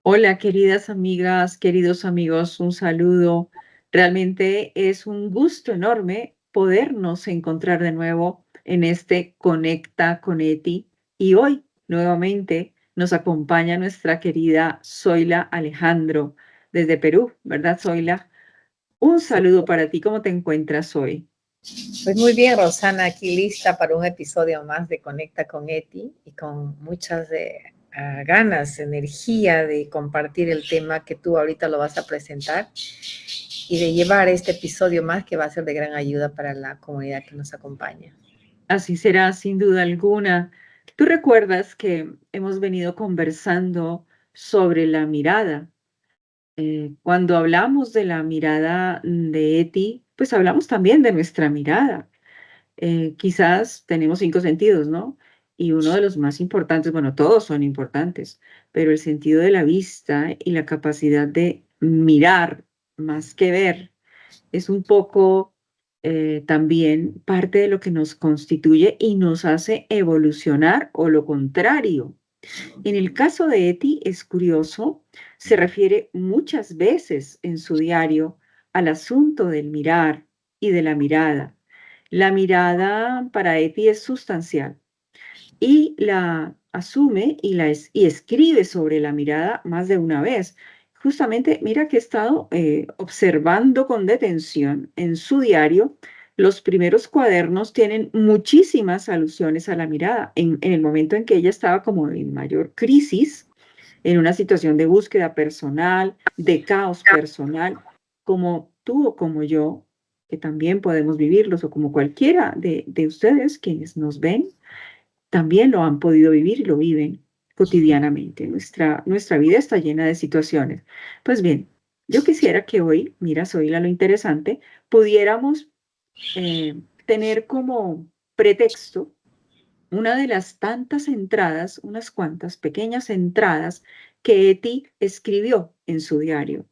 Hola, queridas amigas, queridos amigos, un saludo. Realmente es un gusto enorme podernos encontrar de nuevo en este Conecta con Eti. Y hoy nuevamente nos acompaña nuestra querida Zoila Alejandro desde Perú, ¿verdad, Zoila? Un Sí, saludo para ti. ¿Cómo te encuentras hoy? pues muy bien, Rosana, aquí lista para un episodio más de Conecta con Eti y con muchas ganas, energía de compartir el tema que tú ahorita lo vas a presentar y de llevar este episodio más que va a ser de gran ayuda para la comunidad que nos acompaña. Así será, sin duda alguna. Tú recuerdas que hemos venido conversando sobre la mirada. Cuando hablamos de la mirada de Eti, pues hablamos también de nuestra mirada. Quizás tenemos 5 sentidos, ¿no? Y uno de los más importantes, bueno, todos son importantes, pero el sentido de la vista y la capacidad de mirar más que ver es un poco también parte de lo que nos constituye y nos hace evolucionar o lo contrario. En el caso de Eti es curioso, se refiere muchas veces en su diario al asunto del mirar y de la mirada. La mirada para Eti es sustancial y la asume y escribe sobre la mirada más de una vez. Justamente, mira que he estado observando con detención en su diario. Los primeros cuadernos tienen muchísimas alusiones a la mirada. En el momento en que ella estaba como en mayor crisis, en una situación de búsqueda personal, de caos personal, como tú o como yo, que también podemos vivirlos, o como cualquiera de ustedes quienes nos ven, también lo han podido vivir y lo viven cotidianamente. Nuestra vida está llena de situaciones. Pues bien, yo quisiera que hoy, mira, soy lo interesante, pudiéramos tener como pretexto una de las tantas entradas, unas cuantas pequeñas entradas que Eti escribió en su diario,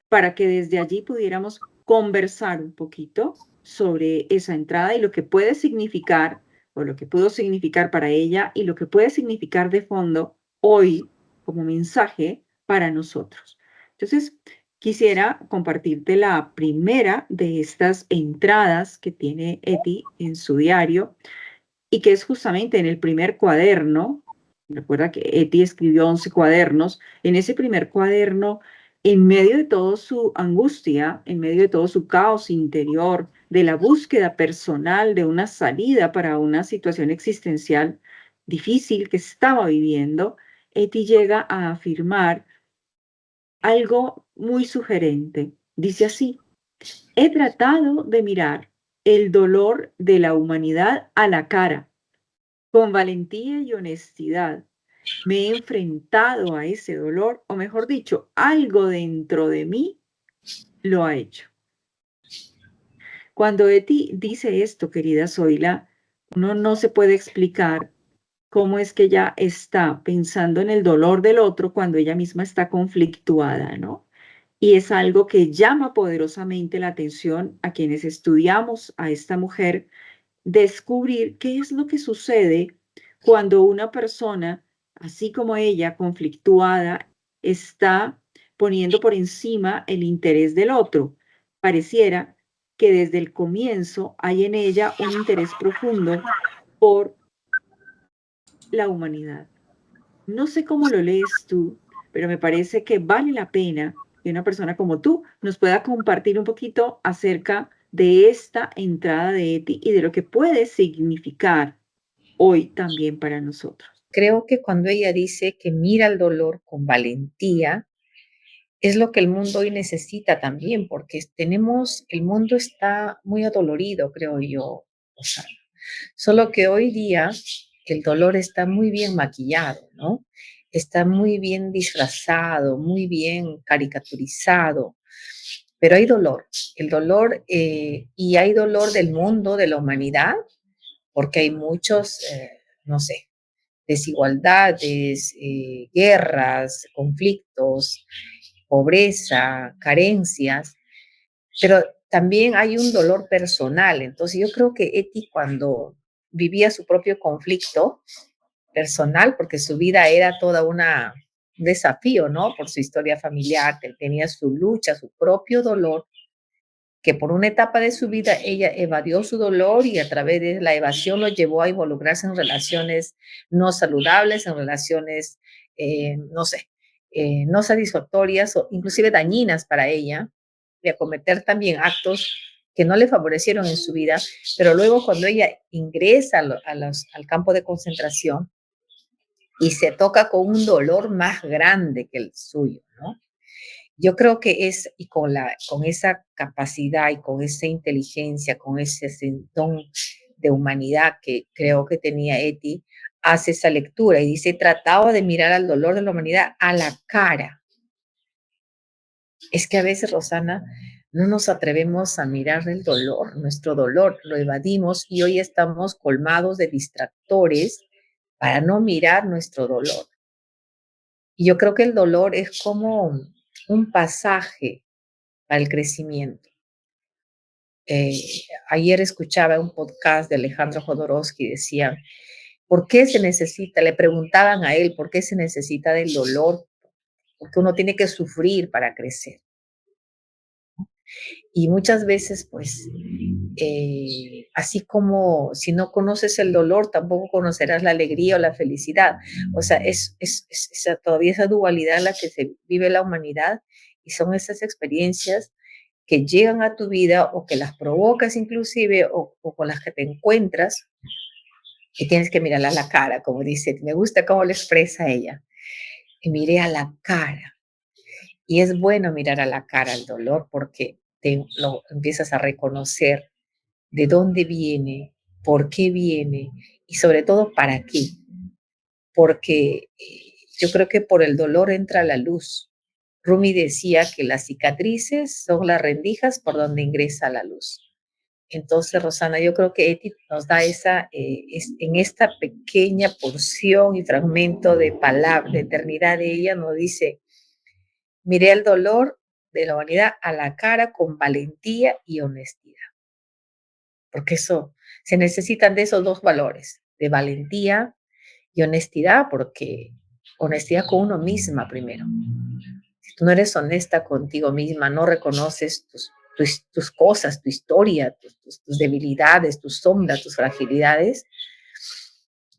para que desde allí pudiéramos conversar un poquito sobre esa entrada y lo que puede significar, o lo que pudo significar para ella y lo que puede significar de fondo hoy como mensaje para nosotros. Entonces, quisiera compartirte la primera de estas entradas que tiene Eti en su diario y que es justamente en el primer cuaderno. Recuerda que Eti escribió 11 cuadernos. En ese primer cuaderno, en medio de toda su angustia, en medio de todo su caos interior, de la búsqueda personal de una salida para una situación existencial difícil que estaba viviendo, Eti llega a afirmar algo muy sugerente. Dice así: he tratado de mirar el dolor de la humanidad a la cara con valentía y honestidad. Me he enfrentado a ese dolor, o mejor dicho, algo dentro de mí lo ha hecho. Cuando Eti dice esto, querida Zoila, uno no se puede explicar cómo es que ella está pensando en el dolor del otro cuando ella misma está conflictuada, ¿no? Y es algo que llama poderosamente la atención a quienes estudiamos a esta mujer, descubrir qué es lo que sucede cuando una persona, así como ella, conflictuada, está poniendo por encima el interés del otro. Pareciera que desde el comienzo hay en ella un interés profundo por la humanidad. No sé cómo lo lees tú, pero me parece que vale la pena que una persona como tú nos pueda compartir un poquito acerca de esta entrada de Eti y de lo que puede significar hoy también para nosotros. Creo que cuando ella dice que mira el dolor con valentía, es lo que el mundo hoy necesita también, porque el mundo está muy adolorido, creo yo. O sea, solo que hoy día el dolor está muy bien maquillado, ¿no? Está muy bien disfrazado, muy bien caricaturizado, pero hay dolor, el dolor, y hay dolor del mundo, de la humanidad, porque hay muchos, no sé, desigualdades, guerras, conflictos, pobreza, carencias, pero también hay un dolor personal. Entonces yo creo que Eti cuando vivía su propio conflicto personal, porque su vida era toda una desafío, ¿no? Por su historia familiar, que tenía su lucha, su propio dolor, que por una etapa de su vida ella evadió su dolor y a través de la evasión lo llevó a involucrarse en relaciones no saludables, en relaciones, no sé, no satisfactorias o inclusive dañinas para ella, y a cometer también actos que no le favorecieron en su vida, pero luego cuando ella ingresa al campo de concentración y se toca con un dolor más grande que el suyo, ¿no? Yo creo que es, y con esa capacidad y con esa inteligencia, con ese sentón de humanidad que creo que tenía Eti, hace esa lectura y dice, trataba de mirar al dolor de la humanidad a la cara. Es que a veces, Rosana, no nos atrevemos a mirar el dolor, nuestro dolor, lo evadimos y hoy estamos colmados de distractores para no mirar nuestro dolor. Y yo creo que el dolor es como un pasaje para el crecimiento. Eh, Ayer escuchaba un podcast de Alejandro Jodorowsky, decían, ¿por qué se necesita? Le preguntaban a él, ¿por qué se necesita del dolor? Porque uno tiene que sufrir para crecer. Y muchas veces, pues, así como si no conoces el dolor, tampoco conocerás la alegría o la felicidad. O sea, todavía esa dualidad en la que se vive la humanidad y son esas experiencias que llegan a tu vida o que las provocas inclusive o con las que te encuentras y tienes que mirarla a la cara, como dice, me gusta cómo lo expresa ella, y miré a la cara. Y es bueno mirar a la cara el dolor porque te lo empiezas a reconocer de dónde viene, por qué viene y sobre todo para qué. Porque yo creo que por el dolor entra la luz. Rumi decía que las cicatrices son las rendijas por donde ingresa la luz. Entonces, Rosana, yo creo que Eti nos da en esta pequeña porción y fragmento de palabra, de eternidad de ella, nos dice, miré el dolor de la humanidad a la cara con valentía y honestidad, porque eso, se necesitan de esos dos valores, de valentía y honestidad, porque honestidad con uno misma primero. Si tú no eres honesta contigo misma, no reconoces tus cosas, tu historia, tus debilidades, tus sombras, tus fragilidades,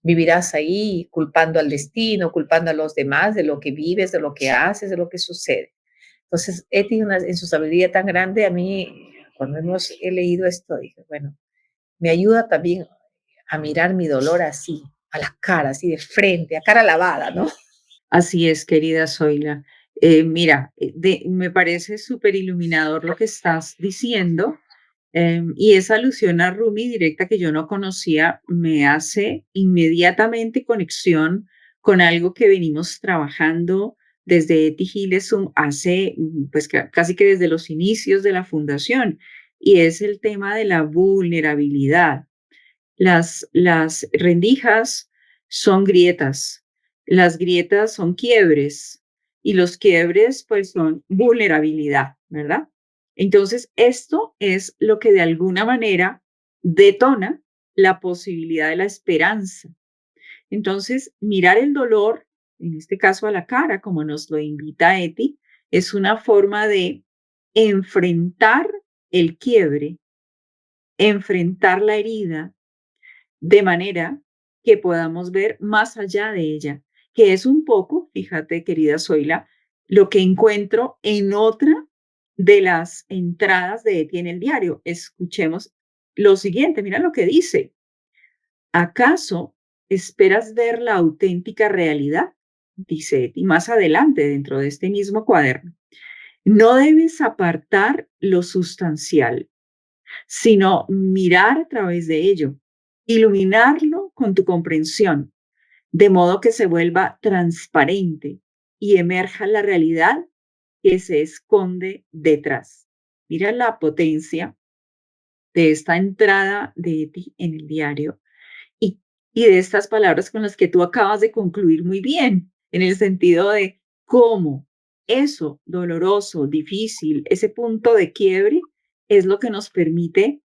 vivirás ahí culpando al destino, culpando a los demás de lo que vives, de lo que haces, de lo que sucede. Entonces, Eti, en su sabiduría tan grande, a mí, cuando he leído esto, dije, bueno, me ayuda también a mirar mi dolor así, a la cara, así de frente, a cara lavada, ¿no? Así es, querida Zoila. Mira, me parece súper iluminador lo que estás diciendo, y esa alusión a Rumi directa que yo no conocía me hace inmediatamente conexión con algo que venimos trabajando desde Eti Gilesum hace, pues casi que desde los inicios de la fundación, y es el tema de la vulnerabilidad. Las rendijas son grietas, las grietas son quiebres y los quiebres pues son vulnerabilidad, ¿verdad? Entonces, esto es lo que de alguna manera detona la posibilidad de la esperanza. Entonces, mirar el dolor, en este caso a la cara, como nos lo invita Eti, es una forma de enfrentar el quiebre, enfrentar la herida, de manera que podamos ver más allá de ella, que es un poco, fíjate, querida Zoila, lo que encuentro en otra de las entradas de Eti en el diario. Escuchemos lo siguiente, mira lo que dice. ¿Acaso esperas ver la auténtica realidad? Dice Eti más adelante dentro de este mismo cuaderno. No debes apartar lo sustancial, sino mirar a través de ello, iluminarlo con tu comprensión, de modo que se vuelva transparente y emerja la realidad que se esconde detrás. Mira la potencia de esta entrada de ti en el diario y, y de estas palabras con las que tú acabas de concluir muy bien, en el sentido de cómo eso doloroso, difícil, ese punto de quiebre es lo que nos permite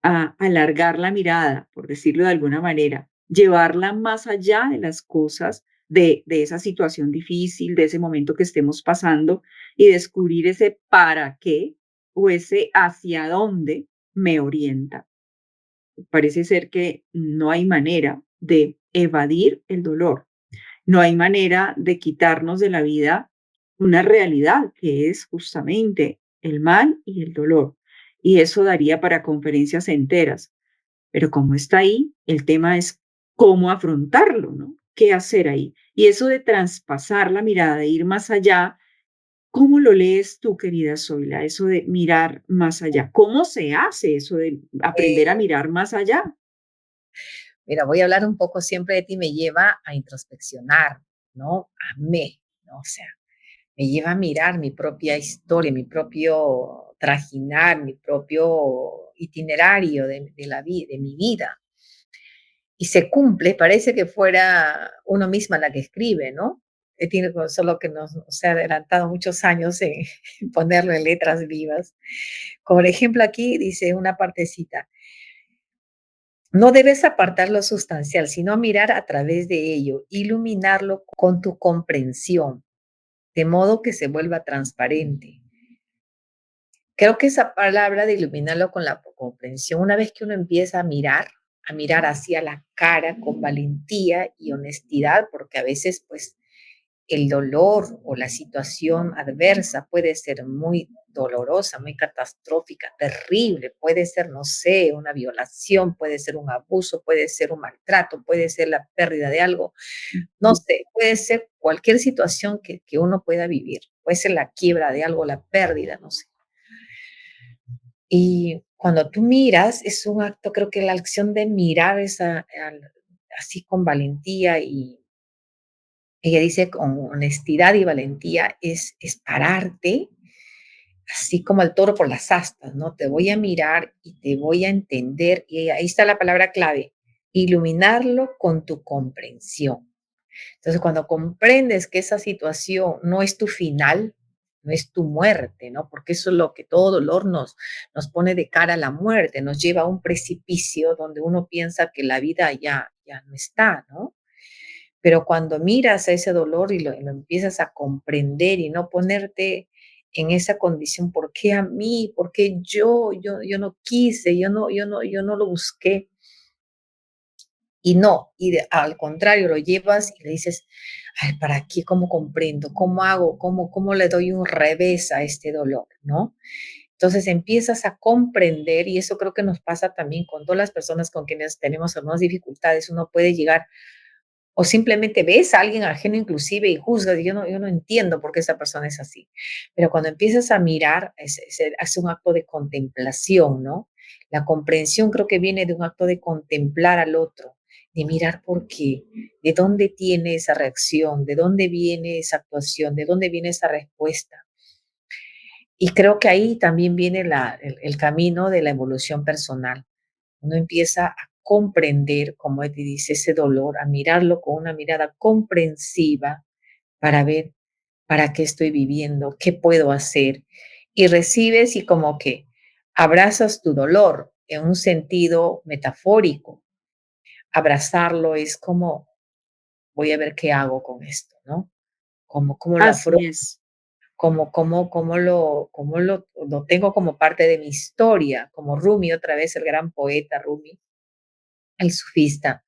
a alargar la mirada, por decirlo de alguna manera, llevarla más allá de las cosas de esa situación difícil, de ese momento que estemos pasando y descubrir ese para qué o ese hacia dónde me orienta. Parece ser que no hay manera de evadir el dolor, no hay manera de quitarnos de la vida una realidad que es justamente el mal y el dolor. Y eso daría para conferencias enteras. Pero como está ahí, el tema es cómo afrontarlo, ¿no? ¿Qué hacer ahí? Y eso de traspasar la mirada, de ir más allá, ¿cómo lo lees tú, querida Zoila? Eso de mirar más allá. ¿Cómo se hace eso de aprender a Eh, mirar más allá? Mira, voy a hablar un poco siempre de ti, me lleva a introspeccionar, ¿no? A mí, ¿no? O sea, me lleva a mirar mi propia historia, mi propio trajinar, mi propio itinerario de la vida, de mi vida. Y se cumple, parece que fuera uno misma la que escribe, ¿no? Tiene solo que nos se ha adelantado muchos años en ponerlo en letras vivas. Por ejemplo, aquí dice una partecita, no debes apartar lo sustancial, sino mirar a través de ello, iluminarlo con tu comprensión, de modo que se vuelva transparente. Creo que esa palabra de iluminarlo con la comprensión, una vez que uno empieza a mirar hacia la cara con valentía y honestidad, porque a veces pues el dolor o la situación adversa puede ser muy dolorosa, muy catastrófica, terrible, puede ser, no sé, una violación, puede ser un abuso, puede ser un maltrato, puede ser la pérdida de algo, no Ujú. sé, puede ser cualquier situación que uno pueda vivir, puede ser la quiebra de algo, la pérdida, no sé. Y cuando tú miras, es un acto, creo que la acción de mirar así con valentía y ella dice con honestidad y valentía es pararte así como el toro por las astas, ¿no? Te voy a mirar y te voy a entender. Y ahí está la palabra clave, iluminarlo con tu comprensión. Entonces, cuando comprendes que esa situación no es tu final, no es tu muerte, ¿no? Porque eso es lo que todo dolor nos pone de cara a la muerte, nos lleva a un precipicio donde uno piensa que la vida ya no está, ¿no? Pero cuando miras a ese dolor y lo empiezas a comprender y no ponerte en esa condición, ¿por qué a mí? ¿Por qué yo no quise, yo no lo busqué? Y no, al contrario, lo llevas y le dices, ay, ¿para qué? ¿Cómo comprendo? ¿Cómo hago? ¿Cómo le doy un revés a este dolor? ¿No? Entonces empiezas a comprender, y eso creo que nos pasa también con todas las personas con quienes tenemos algunas dificultades. Uno puede llegar o simplemente ves a alguien ajeno inclusive y juzgas, y yo no entiendo por qué esa persona es así. Pero cuando empiezas a mirar, hace un acto de contemplación, ¿no? La comprensión creo que viene de un acto de contemplar al otro, de mirar por qué, de dónde tiene esa reacción, de dónde viene esa actuación, de dónde viene esa respuesta. Y creo que ahí también viene el camino de la evolución personal. Uno empieza a comprender, como te dice, ese dolor, a mirarlo con una mirada comprensiva para ver para qué estoy viviendo, qué puedo hacer. Y recibes y como que abrazas tu dolor en un sentido metafórico. Abrazarlo es como, voy a ver qué hago con esto, ¿no? Cómo lo Así afronto, es. lo tengo como parte de mi historia, como Rumi, otra vez el gran poeta Rumi, el sufista,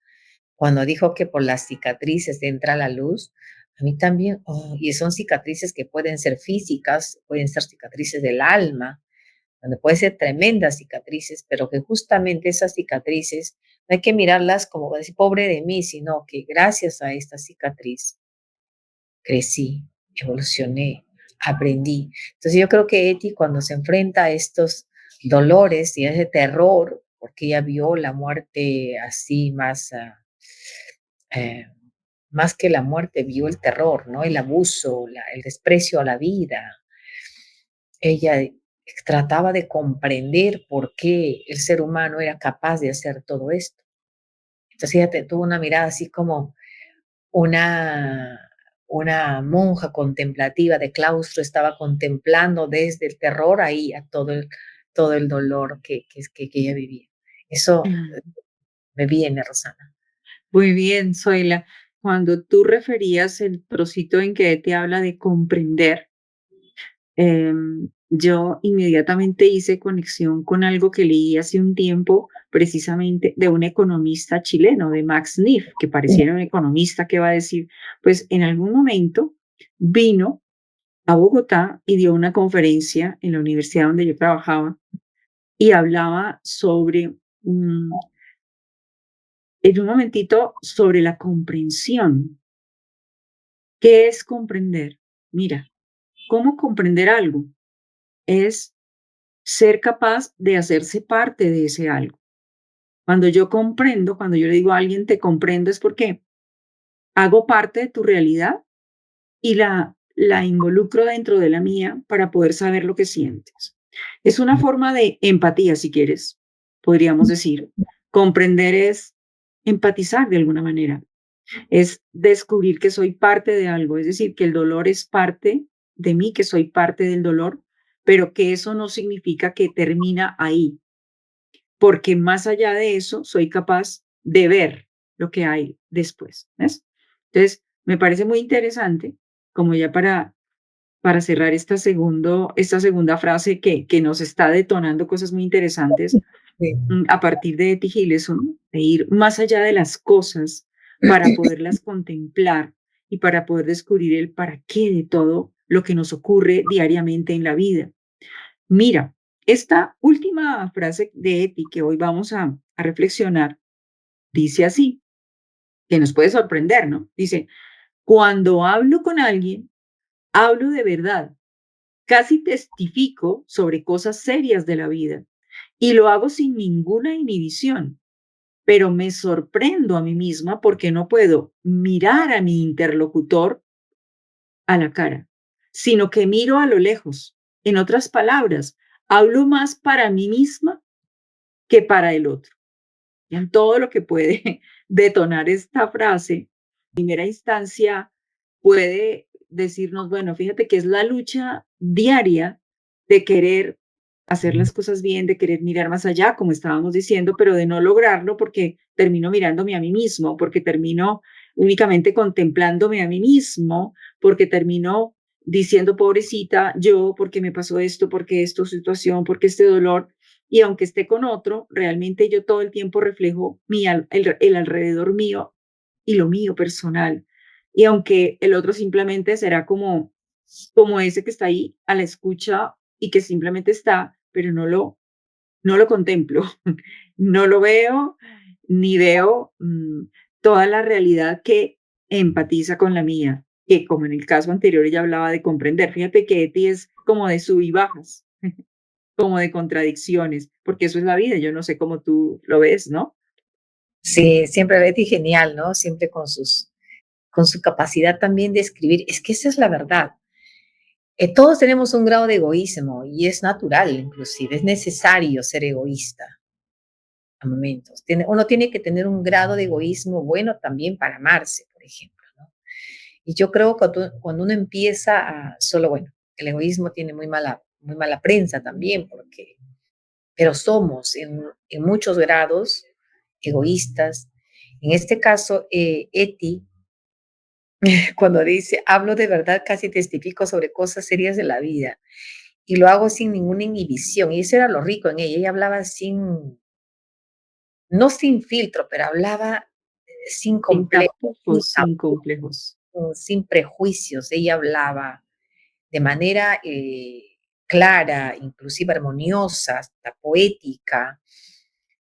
cuando dijo que por las cicatrices entra la luz, a mí también, y son cicatrices que pueden ser físicas, pueden ser cicatrices del alma, donde pueden ser tremendas cicatrices, pero que justamente esas cicatrices no hay que mirarlas como decir, pobre de mí, sino que gracias a esta cicatriz crecí, evolucioné, aprendí. Entonces yo creo que Eti cuando se enfrenta a estos dolores y a ese terror, porque ella vio la muerte así más, eh, más que la muerte, vio el terror, ¿no? El abuso, el desprecio a la vida. Ella trataba de comprender por qué el ser humano era capaz de hacer todo esto. Entonces ella tuvo una mirada así como una, una monja contemplativa de claustro estaba contemplando desde el terror ahí a todo el dolor que ella vivía. Eso Ah, me viene, Rosana. muy bien, Zoila. cuando tú referías el trocito en que te habla de comprender, yo inmediatamente hice conexión con algo que leí hace un tiempo, precisamente de un economista chileno, de Max Neff, que pareciera un economista que va a decir, pues en algún momento vino a Bogotá y dio una conferencia en la universidad donde yo trabajaba y hablaba sobre, en un momentito, sobre la comprensión. ¿Qué es comprender? Mira, ¿cómo comprender algo? Es ser capaz de hacerse parte de ese algo. Cuando yo comprendo, cuando yo le digo a alguien te comprendo, es porque hago parte de tu realidad y la involucro dentro de la mía para poder saber lo que sientes. Es una forma de empatía, si quieres, podríamos decir. Comprender es empatizar de alguna manera, es descubrir que soy parte de algo, es decir, que el dolor es parte de mí, que soy parte del dolor, pero que eso no significa que termina ahí, porque más allá de eso soy capaz de ver lo que hay después, ¿ves? Entonces, me parece muy interesante, como ya para cerrar esta segunda frase que nos está detonando cosas muy interesantes, Sí. a partir de Etty Hillesum, de ir más allá de las cosas para poderlas contemplar y para poder descubrir el para qué de todo lo que nos ocurre diariamente en la vida. Mira, esta última frase de Etty que hoy vamos a reflexionar dice así, que nos puede sorprender, ¿no? Dice, cuando hablo con alguien, hablo de verdad, casi testifico sobre cosas serias de la vida y lo hago sin ninguna inhibición, pero me sorprendo a mí misma porque no puedo mirar a mi interlocutor a la cara, sino que miro a lo lejos. En otras palabras, hablo más para mí misma que para el otro. En todo lo que puede detonar esta frase, primera instancia puede decirnos, bueno, fíjate que es la lucha diaria de querer hacer las cosas bien, de querer mirar más allá, como estábamos diciendo, pero de no lograrlo porque termino mirándome a mí mismo, porque termino únicamente contemplándome a mí mismo, porque termino diciendo, pobrecita, yo, porque me pasó esto, porque esta situación, porque este dolor, y aunque esté con otro, realmente yo todo el tiempo reflejo el alrededor mío y lo mío personal. Y aunque el otro simplemente será como ese que está ahí a la escucha y que simplemente está, pero no lo contemplo, no lo veo, ni veo toda la realidad que empatiza con la mía, que como en el caso anterior ella hablaba de comprender. Fíjate que Eti es como de sub y bajas, como de contradicciones, porque eso es la vida, yo no sé cómo tú lo ves, ¿no? Sí, siempre Betty genial, ¿no? Siempre con su capacidad también de escribir. Es que esa es la verdad. Todos tenemos un grado de egoísmo y es natural, inclusive, es necesario ser egoísta a momentos. Uno tiene que tener un grado de egoísmo bueno también para amarse, por ejemplo, ¿no? Y yo creo que cuando uno empieza a, solo bueno, el egoísmo tiene muy mala prensa también, porque, pero somos en muchos grados egoístas. En este caso, Eti, cuando dice, hablo de verdad, casi testifico sobre cosas serias de la vida y lo hago sin ninguna inhibición. Y eso era lo rico en ella. Ella hablaba no sin filtro, pero hablaba sin Sin complejos, sin tapujos, sin complejos. sin prejuicios. Ella hablaba de manera clara, inclusive armoniosa, hasta poética,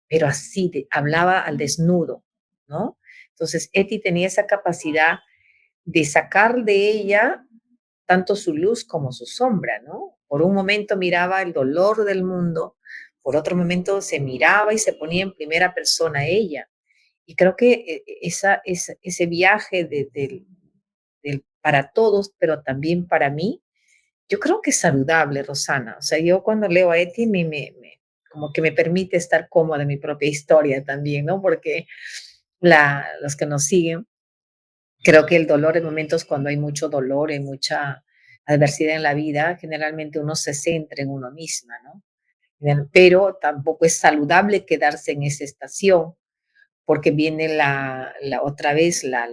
pero así, hablaba al desnudo, ¿no? Entonces, Eti tenía esa capacidad de sacar de ella tanto su luz como su sombra, ¿no? Por un momento miraba el dolor del mundo, por otro momento se miraba y se ponía en primera persona ella. Y creo que ese viaje para todos, pero también para mí, yo creo que es saludable, Rosana. O sea, yo cuando leo a Eti, como que me permite estar cómoda en mi propia historia también, ¿no? Porque los que nos siguen, creo que el dolor en momentos cuando hay mucho dolor, hay mucha adversidad en la vida, generalmente uno se centra en uno misma, ¿no? Pero tampoco es saludable quedarse en esa estación, porque viene la otra vez la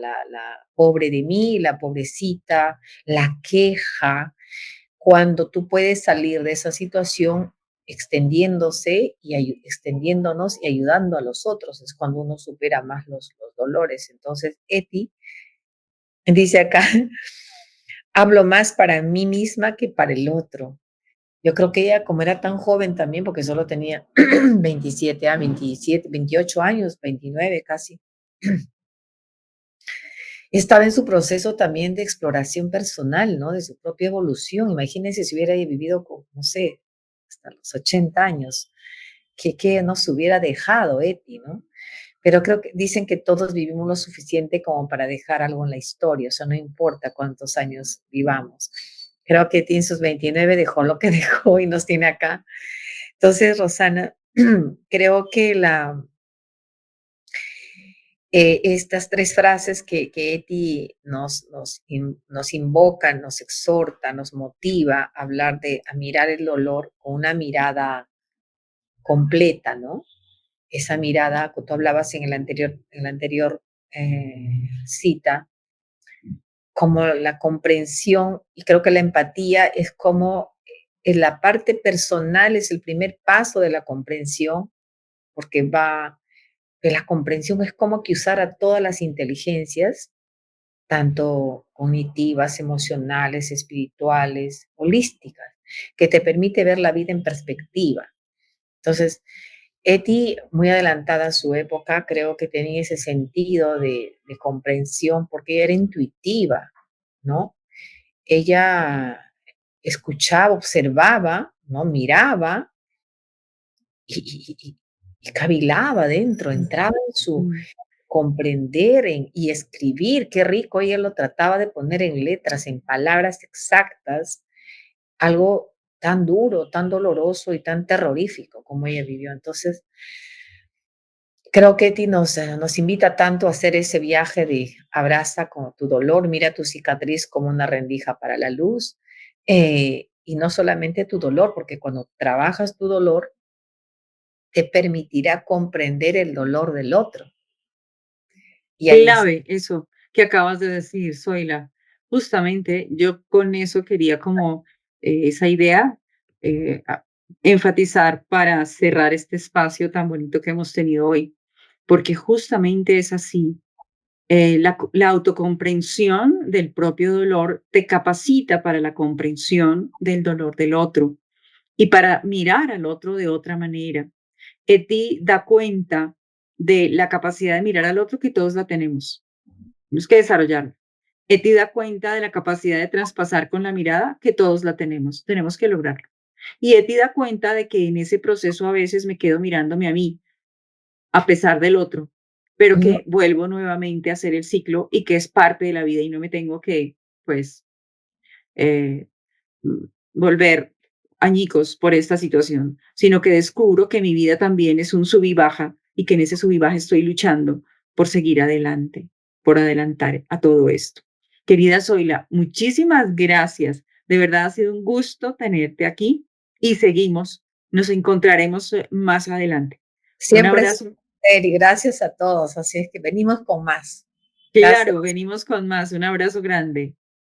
pobre de mí, la pobrecita, la queja, cuando tú puedes salir de esa situación extendiéndose y extendiéndonos y ayudando a los otros, es cuando uno supera más los dolores. Entonces, Eti dice acá, hablo más para mí misma que para el otro. Yo creo que ella, como era tan joven también, porque solo tenía 28 años, 29 casi, estaba en su proceso también de exploración personal, ¿no? De su propia evolución. Imagínense si hubiera vivido con, no sé, hasta los 80 años, que nos hubiera dejado Eti, ¿no? Pero creo que dicen que todos vivimos lo suficiente como para dejar algo en la historia, o sea, no importa cuántos años vivamos. Creo que Eti en sus 29 dejó lo que dejó y nos tiene acá. Entonces, Rosana, creo que estas tres frases que Eti nos invoca, nos exhorta, nos motiva a hablar a mirar el dolor con una mirada completa, ¿no? Esa mirada que tú hablabas en la anterior cita, como la comprensión, y creo que la empatía es como en la parte personal es el primer paso de la comprensión, porque la comprensión es como que usar a todas las inteligencias, tanto cognitivas, emocionales, espirituales, holísticas, que te permite ver la vida en perspectiva. Entonces, Eti, muy adelantada a su época, creo que tenía ese sentido de comprensión porque ella era intuitiva, ¿no? Ella escuchaba, observaba, ¿no? Miraba y cavilaba dentro, entraba en su Mm. comprender y escribir. Qué rico, ella lo trataba de poner en letras, en palabras exactas, algo tan duro, tan doloroso y tan terrorífico como ella vivió. Entonces, creo que Eti nos invita tanto a hacer ese viaje de abraza con tu dolor, mira tu cicatriz como una rendija para la luz, y no solamente tu dolor, porque cuando trabajas tu dolor, te permitirá comprender el dolor del otro. Y ahí es, Clave eso que acabas de decir, Zoila. Justamente yo con eso quería como esa idea enfatizar para cerrar este espacio tan bonito que hemos tenido hoy, porque justamente es así. La autocomprensión del propio dolor te capacita para la comprensión del dolor del otro y para mirar al otro de otra manera. Eti da cuenta de la capacidad de mirar al otro que todos la tenemos. Tenemos que desarrollarla. Eti da cuenta de la capacidad de traspasar con la mirada que todos la tenemos que lograrlo. Y Eti da cuenta de que en ese proceso a veces me quedo mirándome a mí, a pesar del otro, pero no, que vuelvo nuevamente a hacer el ciclo y que es parte de la vida y no me tengo que, pues, eh, volver añicos por esta situación, sino que descubro que mi vida también es un sub y baja y que en ese sub y baja estoy luchando por seguir adelante, por adelantar a todo esto. Querida Zoila, muchísimas gracias. De verdad ha sido un gusto tenerte aquí y seguimos. Nos encontraremos más adelante. Un siempre es un abrazo. placer y gracias a todos. Así es que venimos con más. Gracias. Claro, venimos con más. Un abrazo grande.